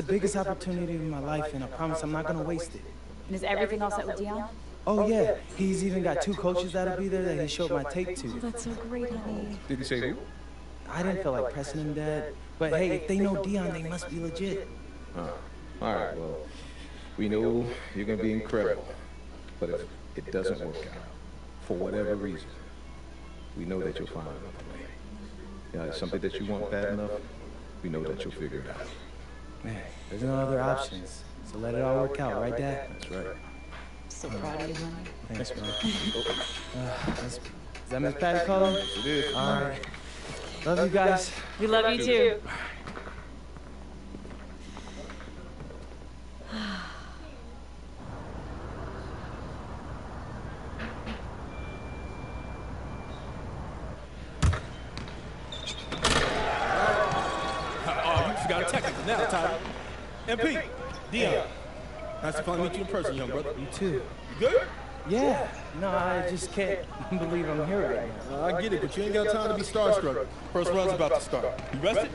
the biggest opportunity of my life, and I promise I'm not gonna waste it. And is everything all set with Dion? Oh yeah, he's even got 2 coaches that'll be there that he showed my tape to. Oh, that's so great, honey. Did he say who? I didn't feel like pressing him, Dad. But hey, if they know Dion, they must be legit. All right, well, we know you're going to be incredible. But if it doesn't work out, for whatever reason, we know that you'll find another way. Yeah, it's something that you want bad enough, we know that you'll figure it out. Man, there's no other options. So let it all work out, right, Dad? That's right. So proud of you, honey. Thanks, bro. Is that Miss Patty calling? Yes, it is. All right. Love you guys. We love you too. You got a technical now, Tyler. MP, Dion. Nice to finally meet you in person, young brother. You too. You good? Yeah. No, I just can't believe I'm here right now. I get it, but you ain't got time to be starstruck. First run's about to start. You rested?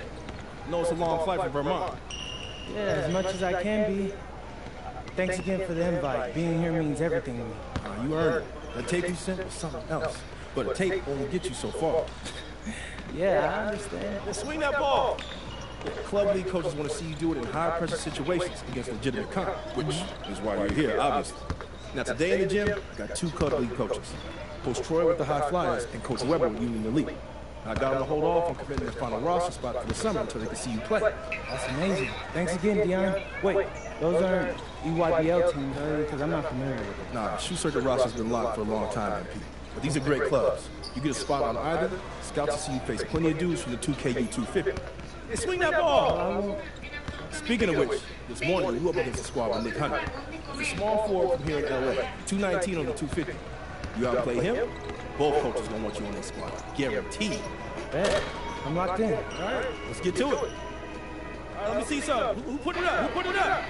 No, it's a long flight from Vermont. Yeah, as much as I can be. Thanks again for the invite. Being here means everything to me. You earned it. The tape you sent was something else. But a tape only gets you so far. Yeah, I understand. Then swing that ball. Club league coaches want to see you do it in high-pressure situations against legitimate comp, which is why you're here, obviously. Now, today in the gym, I got 2 club league coaches. Coach Troy with the High Flyers and Coach Weber with Union Elite. I got them to hold off on committing their final roster spot for the summer until they can see you play. That's amazing. Thanks again, Dion. Wait, those aren't EYBL teams, are they? Because I'm not familiar with them. Nah, shoe circuit roster's been locked for a long time, MP. But these are great clubs. You get a spot on either, scouts will see you face plenty of dudes from the 2KU 250. Hey, swing that ball! Speaking of which, this morning you up against a squad with Nick Hunter. He's a small forward from here in LA, 219 on the 250. You outplay him, both coaches gonna want you on their squad. Guaranteed. Bet. I'm locked in. All right, let's get to it. All right, let me see something. Who put it up? Who put it up?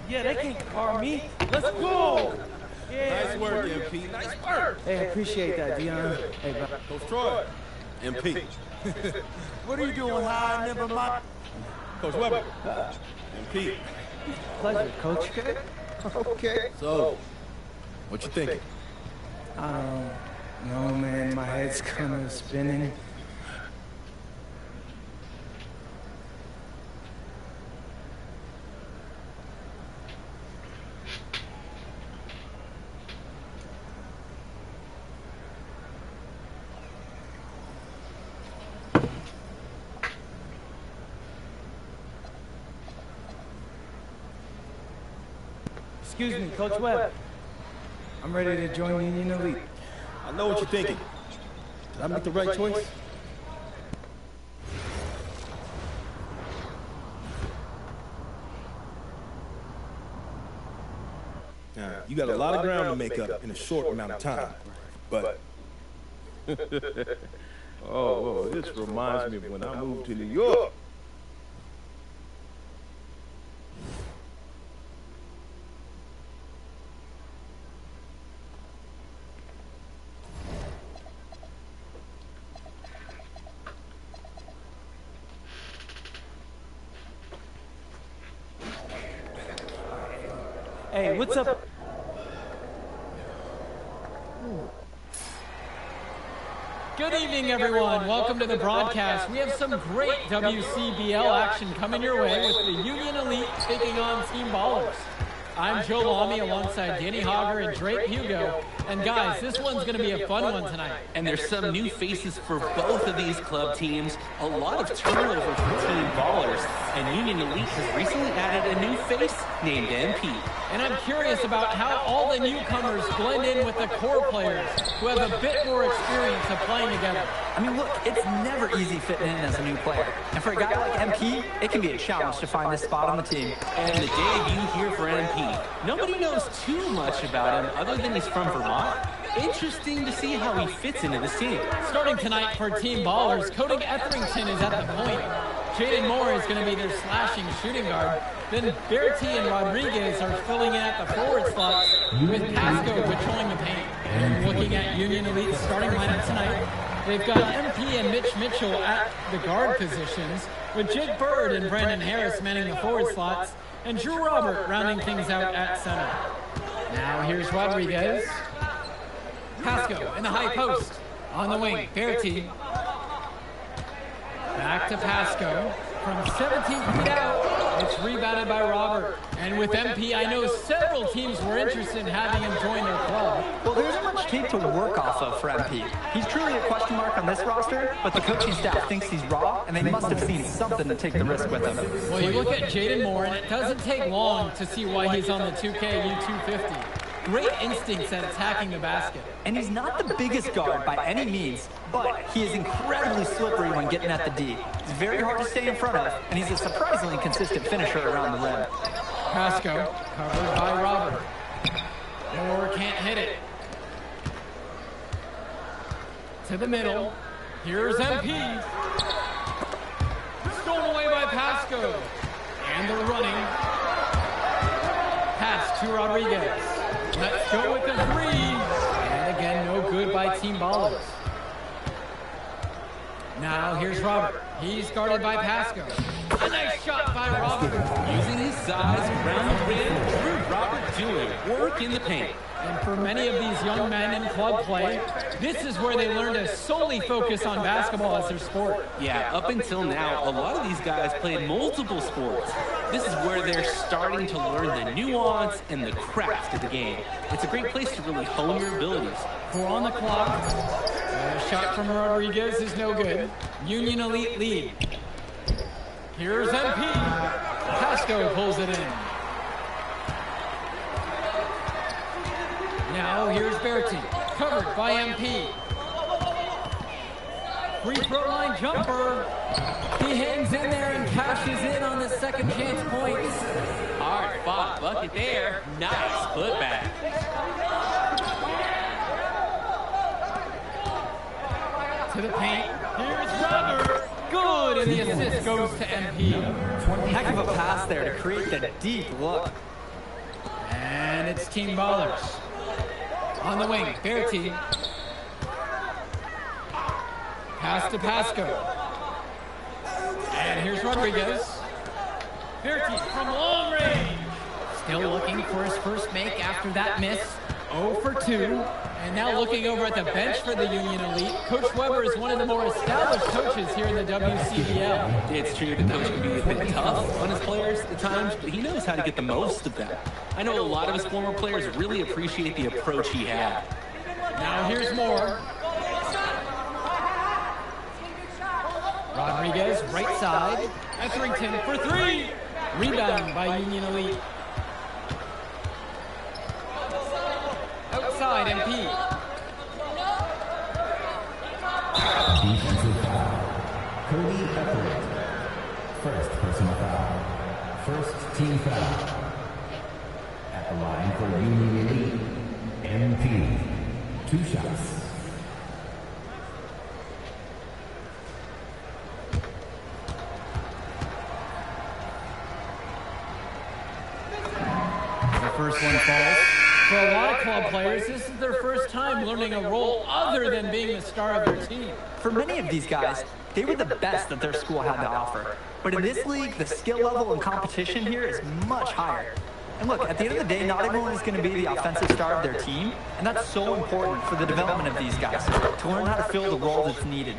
Yeah, they can't guard me. Let's go! Yeah, Nice work, MP. Nice work. Hey, I appreciate that, Dion. Hey, bro. Coach Troy. MP. What are you doing, high? Never mind. Coach Weber. MP. Pleasure, Coach. Okay. So, what you thinking? I don't know, man. My head's kind of spinning. Excuse me, Coach Webb. I'm ready to join Union Elite. I know what you're thinking. Did I make the right choice? You got a lot of ground to make up in a short amount of time, but... Oh, this reminds me of when I moved to New York. Hey, what's up? Good evening, everyone. Welcome to the broadcast. We have some great WCBL action coming your way with the Union Elite taking on Team Ballers. I'm Joe Lamy alongside Danny Hogger and Drake Hugo. And guys, this one's going to be a fun one tonight. And there's some new faces for both of these club teams. A lot of turnover for Team Ballers. And Union Elite has recently added a new face named MP. And I'm curious about how all the newcomers blend in with the core players who have a bit more experience of playing together. I mean, look, it's never easy fitting in as a new player. And for a guy like MP, it can be a challenge to find this spot on the team. And the debut here for MP. Nobody knows too much about him other than he's from Vermont. Interesting to see how he fits into this team. Starting tonight for Team Ballers, Cody Etherington is at the point. Jaden Moore is going to be their slashing shooting guard. Then Bertie and Rodriguez are filling in at the forward slots with Pasco patrolling the paint. And looking at Union Elite's starting lineup tonight, they've got MP and Mitch Mitchell at the guard positions, with Jake Bird and Brandon Harris manning the forward slots, and Drew Robert rounding things out at center. Now here's Rodriguez. Pasco in the high post. On the wing, Bertie. Back to Pasco. From 17 feet out, it's rebounded by Robert. And with MP, I know several teams were interested in having him join their club. Well, there isn't much tape to work off of for MP. He's truly a question mark on this roster, but the coaching staff thinks he's raw, and they must have seen something to take the risk with him. Well, you look at Jaden Moore, and it doesn't take long to see why he's on the 2K U250. Great instincts at attacking the basket. And he's not the biggest guard by any means, but he is incredibly slippery when getting at the D. He's very hard to stay in front of, and he's a surprisingly consistent finisher around the rim. Pasco, covered by Robert. Moore can't hit it. To the middle. Here's MP. Stolen away by Pasco. And the running. Pass to Rodriguez. Let's go with the three. And again, no good by Team Ballers. Now here's Robert. He's guarded by Pasco. A nice shot by Robert. Using his size around the rim, Drew Robert doing work in the paint. And for many of these young men in club play, this is where they learn to solely focus on basketball as their sport. Yeah, up until now, a lot of these guys played multiple sports. This is where they're starting to learn the nuance and the craft of the game. It's a great place to really hone your abilities. 4 on the clock. A shot from Rodriguez is no good. Union Elite lead. Here's MP. Pasco pulls it in. Now here's Berti, covered by MP. Free throw line jumper. He hangs in there and cashes in on the second chance points. Hard fought bucket there. Nice putback. To the paint. Here's Robert. Good, and the assist goes to MP. Heck of a pass there to create the deep look. And it's Team Ballers. On the wing, Berti. Pass to Pasco. And here's Rodriguez. Berti from long range. Still looking for his first make after that miss. 0 for 2. And now looking over at the bench for the Union Elite, Coach Weber is one of the more established coaches here in the WCBL. It's true the coach can be a bit tough on his players at times, but he knows how to get the most of them. I know a lot of his former players really appreciate the approach he had. Now here's more. Rodriguez, right side. Etherington for 3. Rebound by Union Elite. Outside MP. Defensive foul. Cody Etherington. First personal foul. First team foul. At the line for Union Elite, MP. 2 shots. The first one falls. For a lot of club players, this is their first time learning a role other than being the star of their team. For many of these guys, they were the best that their school had to offer. But in this league, the skill level and competition here is much higher. And look, at the end of the day, not everyone is going to be the offensive star of their team, and that's so important for the development of these guys, to learn how to fill the role that's needed.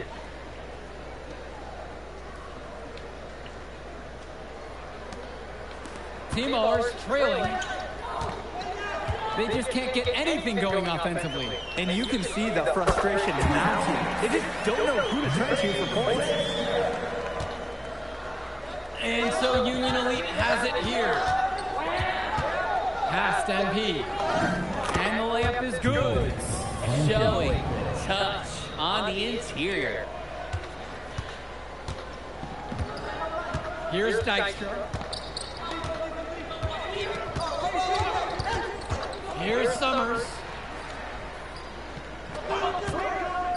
Team Ballers trailing. They just can't get anything going offensively. And you can see the frustration in that team. They just don't know who to turn to for points. And so Union Elite has it here. Past MP. And the layup is good. Showing touch on the interior. Here's Dykstra. Here's Summers.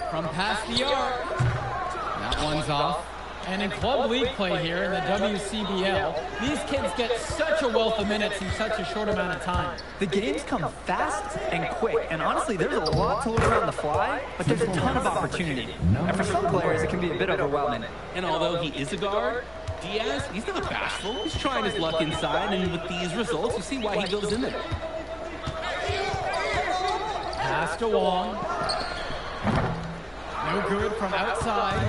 From past the arc. That one's off. And in club league play here in the WCBL, these kids get such a wealth of minutes in such a short amount of time. The games come fast and quick, and honestly, there's a lot to learn on the fly, but there's a ton of opportunity. And for some players, it can be a bit overwhelming. And although he is a guard, Diaz, he's not bashful. He's trying his luck inside, and with these results, you see why he goes in there. Pass to Wong. No good from outside.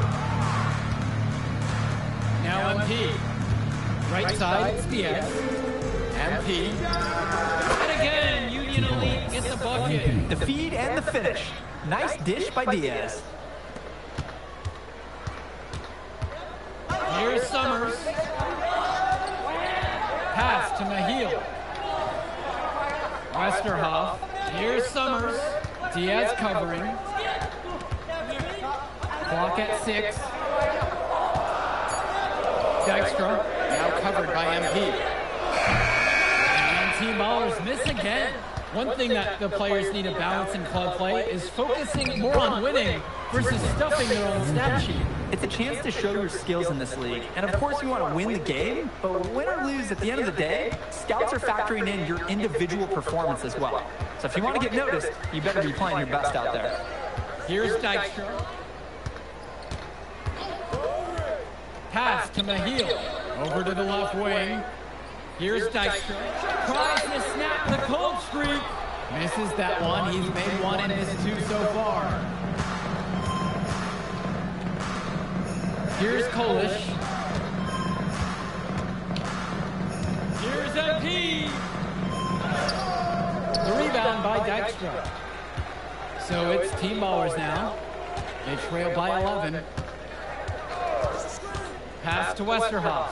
Now MP. Right side, it's Diaz. MP. And again, Union Elite gets the bucket. The feed and the finish. Nice dish by Diaz. Here's Summers. Pass to Mahil. Westerhoff. Here's Summers. Diaz covering. Clock at 6. Dykstra, now covered by MP. And Team Ballers miss again. One thing that the players need to balance in club play is focusing more on winning versus stuffing their own stat sheet. It's a chance to show your skills in this league. And of course you want to win the game, but win or lose, at the end of the day, scouts are factoring in your individual performance as well. So if you want to get noticed, you better be playing your best out there. Here's Dykstra. Pass to Mahil. Over to the left wing. Here's Dykstra. Tries to snap the cold streak. Misses that one. He's made one and missed two so far. Here's Kolish. Here's MP. The rebound by Dykstra. So it's Team Ballers now. They trail by 11. Pass to Westerhoff.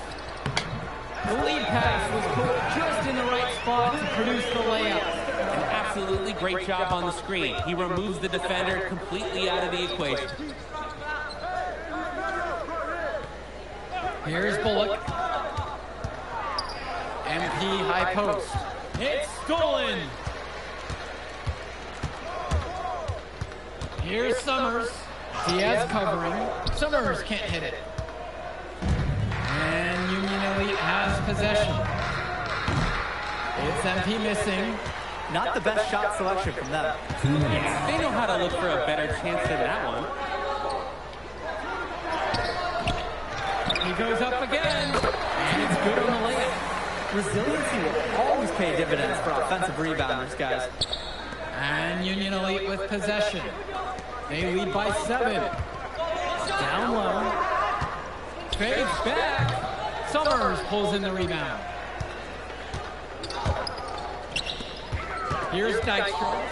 The lead pass was put just in the right spot to produce the layup. An absolutely great job on the screen. He removes the defender completely out of the equation. Here's Bullock. MP high post. It's stolen. Here's Summers. Diaz covering. Summers can't hit it. And Union Elite has possession. It's MP missing. Not the best shot selection from them. Yeah, they know how to look for a better chance than that one. He goes up again. And it's good on the layup. Resiliency will always pay dividends for offensive rebounders, guys. And Union Elite with possession. They lead by 7. Down low. Fades back. Summers pulls in the rebound. Here's Dykstra.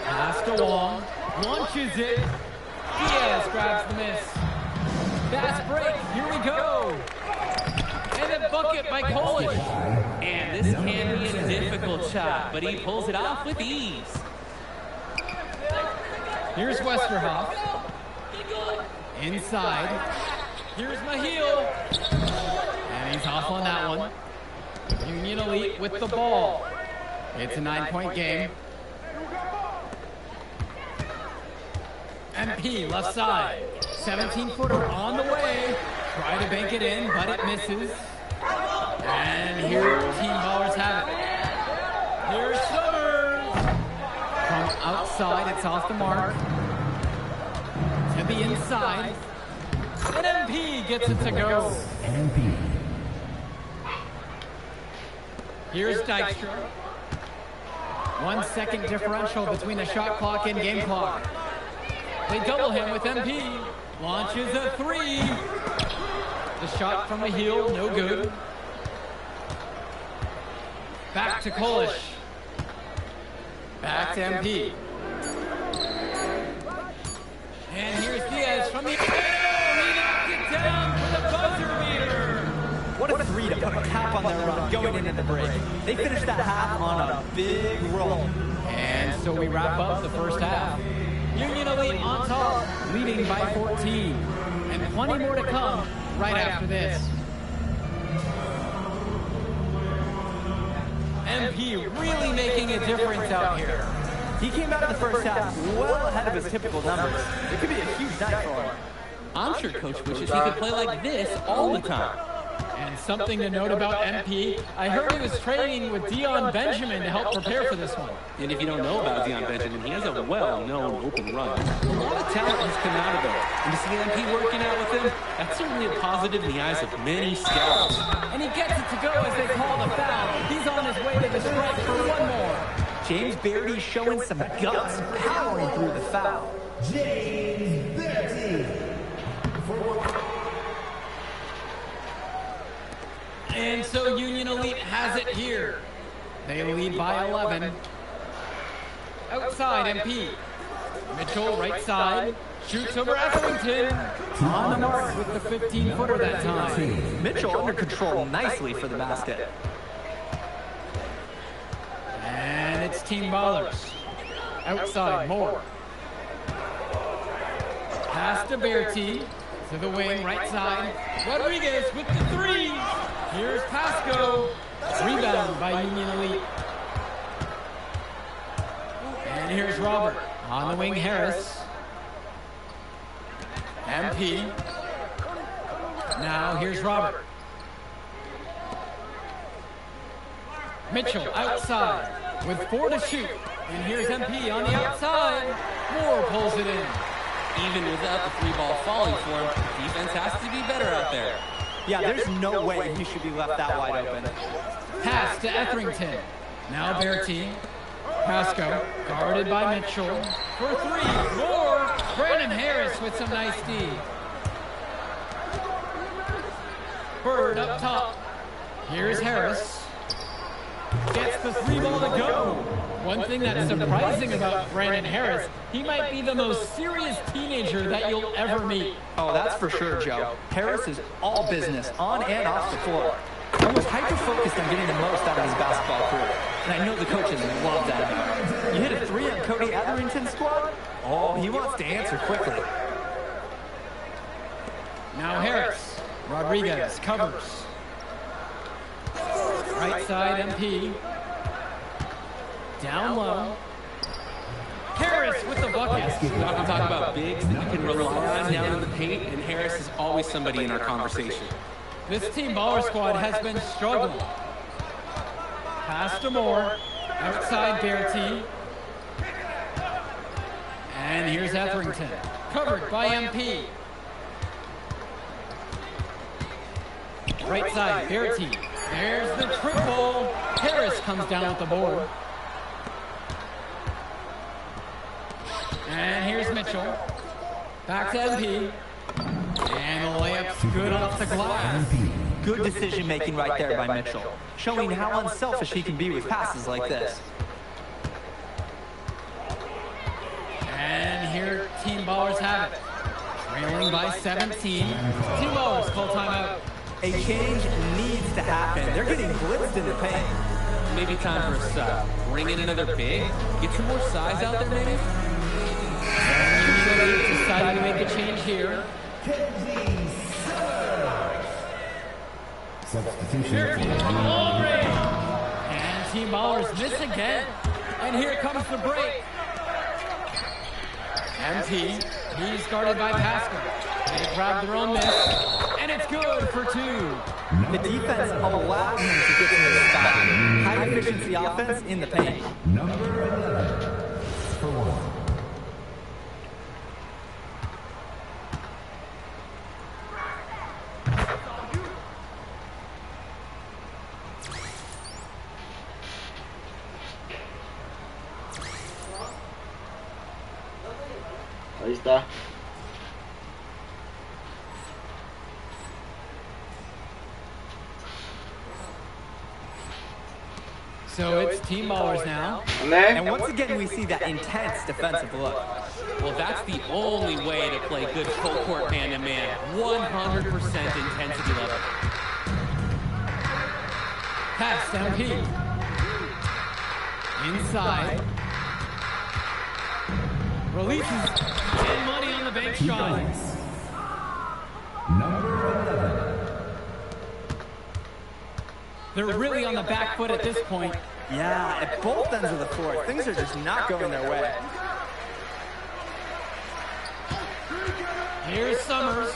Pass to Wong. Launches it. Diaz grabs the miss. Fast break. Here we go. And a bucket by Kolish. And this can be a difficult shot, but he pulls it off with ease. Here's Westerhoff. Inside. Here's Mahil. And he's off on that one. Union Elite with the ball. It's a 9-point game. MP left side. 17-footer on the way. Try to bank it in, but it misses. And here Team Ballers have it. Here's Summers. From outside, it's off the mark. To the inside. And MP gets it to go. MP. Here's Dykstra. 1 second differential between the shot clock and game clock. They double him with MP. Launches a 3. The shot from the heel, no good. Back to Kolish. Back to MP. And here's Diaz from the... Oh, he knocked it down for the buzzer beater. What a three to put a cap on their run going into the break. They finished that half on a big roll. And so we wrap up the first half. Union Elite on top, leading by 14. And plenty more to come right after this. MP really making a difference out here. He came out of the first half well ahead of his typical numbers. It could be a huge night for him. I'm sure Coach wishes he could play like this all the time. And something to note about MP, I heard he was training with Dion Benjamin to help prepare for this one. And if you don't know about Dion Benjamin, he has a well-known open run. A lot of talent has come out of there. And to see MP working out with him, that's certainly a positive in the eyes of many scouts. And he gets it to go as they call the foul. He's on his way to the strike for one more. James Beardy showing some guts, powering through the foul. James Beardy. And so Union Elite has it here. They lead by 11. Outside MP. Mitchell right side. Shoots over Etherington. On the mark with the 15-footer that time. Mitchell under control nicely for the basket. And it's Team Ballers. Outside, Moore. Pass to Berti. To the wing, right side. Rodriguez with the 3. Here's Pasco. Rebound by Union Elite. And here's Robert. On the wing, Harris. MP. Now here's Robert. Mitchell outside with 4 to shoot. And here's MP on the outside. Moore pulls it in. Even without the three ball falling for him, defense has to be better out there. Yeah, there's no way he should be left that wide open. Pass to Etherington. Now Bertie. Pasco, guarded by Mitchell. For three, more. Brandon Harris with some nice D. Bird up top. Here's Harris. Gets the three ball to go. One thing that's surprising about Brandon Harris, he might be the most serious teenager that you'll ever meet. Oh, that's for sure, Joe. Harris is all business, on and off the floor. Almost hyper-focused on getting the most out of his basketball career. And I know the coaches love that. You hit a three on Cody Etherington's squad? Oh, he wants to answer quickly. Now Harris. Rodriguez covers. Right side MP. Down low. Harris with the bucket. Not to talk about bigs that you can rely on down in the paint, and Harris is always somebody in our conversation. This team baller squad has been struggling. Pass to Moore. Outside Bertie. And here's Etherington. Covered by MP. Right side, Bertie. There's the triple. Harris comes down with the board. And here's Mitchell. Back to MP. And the layup's good off the glass. Good decision-making right there by Mitchell, showing how unselfish he can be with passes like this. And here Team Ballers have it. Trailing by 17. Team Ballers call timeout. A change needs to happen. They're getting blitzed in the paint. Maybe time for a sub. Bring in another big. Get some more size out there, maybe. Deciding to make a change here. Substitution. And Team Ballers miss again. And here comes the break. MP, he's guarded by Pascal. They grab their own miss, and it's good for two. The defense allowed him to get to the spot. High efficiency offense in the paint. Number 11 for one. Ahí está. So it's Team Ballers now. And once again, we see that intense defensive look. Well, that's the only way to play good full court man-to-man. 100% intensity level. Pass MP. Inside. Releases. And money on the bank shot. Number 11. They're really on the back foot at this point. Yeah, at both ends of the floor, things are just not going their way. Here's Summers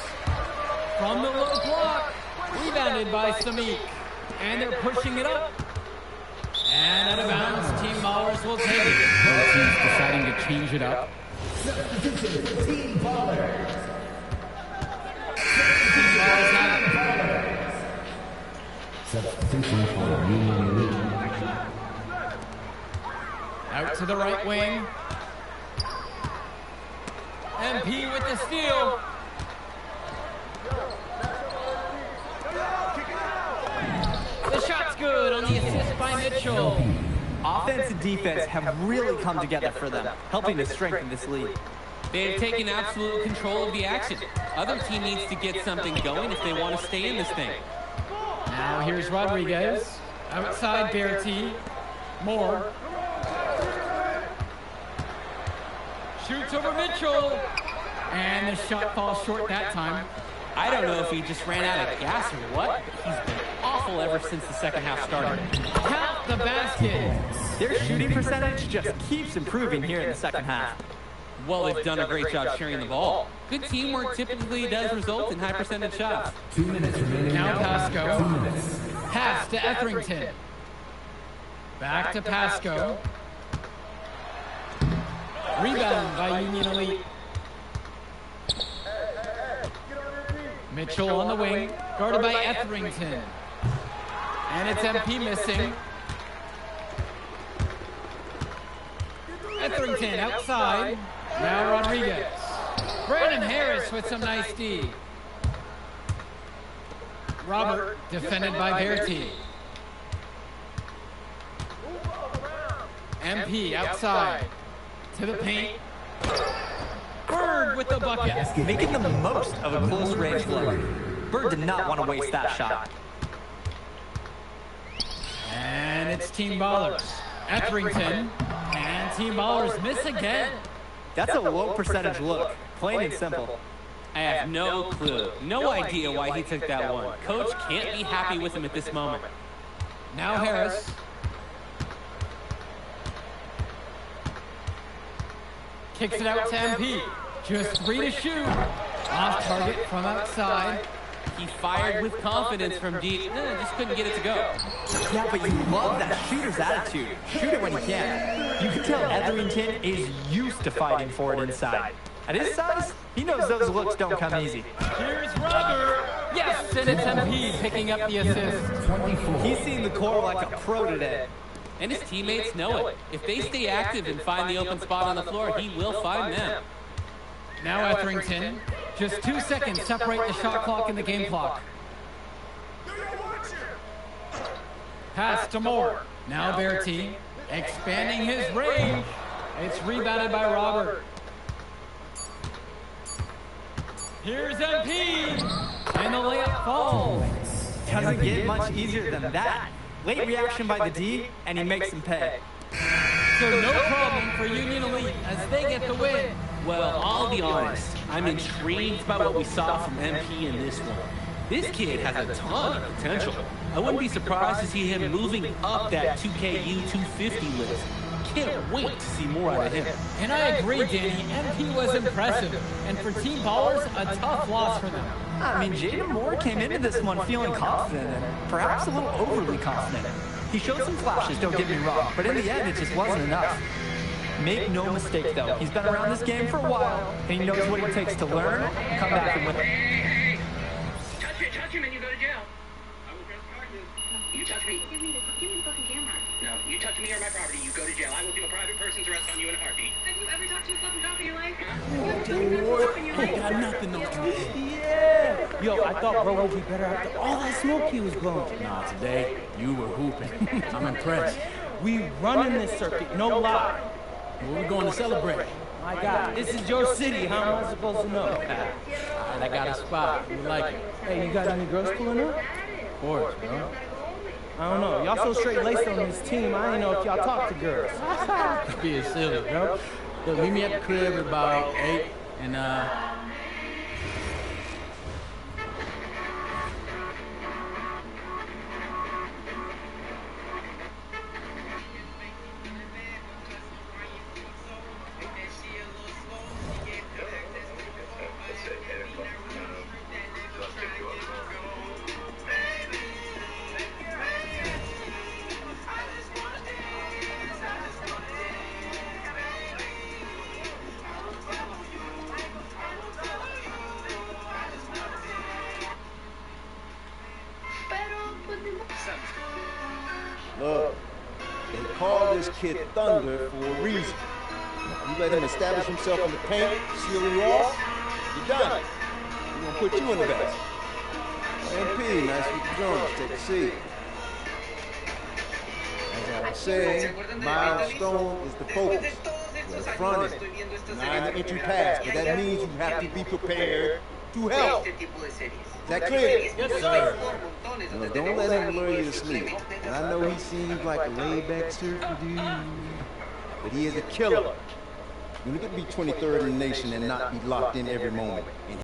from the low block, rebounded by Samik, and they're pushing it up. And out of bounds, Team Ballers will take it. Both teams deciding to change it up. Substitution. Team Ballers. Team Ballers have it. Substitution for Union Elite. Out to the right wing. MP with the steal. The shot's good on the assist by Mitchell. Offense and defense have really come together for them, helping to strengthen this lead. They've taken absolute control of the action. Other team needs to get something going if they want to stay in this thing. Now here's Rodriguez. Outside Bertie. Moore. Shoots over Mitchell. And the shot falls short that time. I don't know if he just ran out of gas or what, but he's been awful ever since the second half started. Count the basket. Their shooting percentage just keeps improving here in the second half. Well, they've done a great job sharing the ball. Good teamwork typically does result in high percentage shots. 2 minutes remaining. Now Pasco. 2 minutes. Pass to Etherington. Back to Pasco. Rebound by Union Elite. Mitchell on the wing, guarded by Etherington. And it's MP missing. Etherington outside. Now Rodriguez. Brandon Harris with some nice D. Robert defended by Berti. MP outside. To the paint. Bird with the bucket. Making the most of a close range look. Bird did not want to waste that shot. And it's Team Ballers. Etherington. And Team Ballers miss again. That's a low percentage look. Plain and simple. I have no clue, no idea why he took that one. Coach can't be happy with him at this moment. Now Harris. Kicks it out to MP. Just 3 to shoot. Off target from outside. He fired with confidence from deep, just couldn't get it to go. Yeah, but you love that shooter's attitude. Shoot it when you can. You can tell Etherington is used to fighting for it inside. At his size, he knows those looks don't come easy. Here's Robert. Yes, and it's MP picking up the assist. He's seen the court like a pro today. And his teammates know it. If they stay active and find the open spot on the floor, he will find them. Now Etherington. Just 2 seconds separate the shot clock and the game clock. Pass to Moore. Now Berti expanding his range. It's rebounded by Robert. Here's MP. And the layup falls. Doesn't get much easier than that. Late reaction by the D, and he makes them pay. So no problem for Union Elite as they get the win. Well, I'll be honest. I'm intrigued by what we saw from MP in this one. This kid has a ton of potential. I wouldn't be surprised to see him moving up that 2KU 250 list. Can't wait to see more out of him. And I agree, Danny. MP was impressive. And for Team Ballers, a tough loss for them. I mean, Jaden Moore came into this one feeling confident and perhaps a little overly confident. He showed some flashes, don't get me wrong, but in the end, it just wasn't enough. Make no mistake, though, he's been around this game for a while, and he knows what it takes to learn and come back and win it. Touch him and you go to jail. I will press charges. You touch me. Give me the fucking camera. No, you touch me or my property, you go to jail. I will do a private person's arrest on you in a heartbeat. Have you ever talked to a fucking cop in your life? I got nothing on Yeah. Yo, I thought bro would be better after all that smoke he was blowing. Nah, today, you were hooping. I'm impressed. We running this circuit, no lie. Where we going to celebrate? My God, this is your city. How am I supposed to know? All right, I got a spot. You like it? Hey, you got any girls pulling up? Of course, bro. I don't know. Y'all so straight laced on this team. I didn't know if y'all talk to girls. Being silly, bro. Look, meet me at the crib at about 8, and Look, they call this kid Thunder for a reason. You let him establish himself in the paint, seal you off, you're done. We're gonna put you in the best. MP, nice with the drums. Take a seat. As I was saying, milestone is the focus. You're the front end, not the entry pass, but that means you have to be prepared to help. Is that clear? Yes, sir. Well, don't let him lure you to sleep. And I know he seems like a laid-back surfer dude, but he is a killer. You look at be 23rd in the nation and not be locked in every moment. And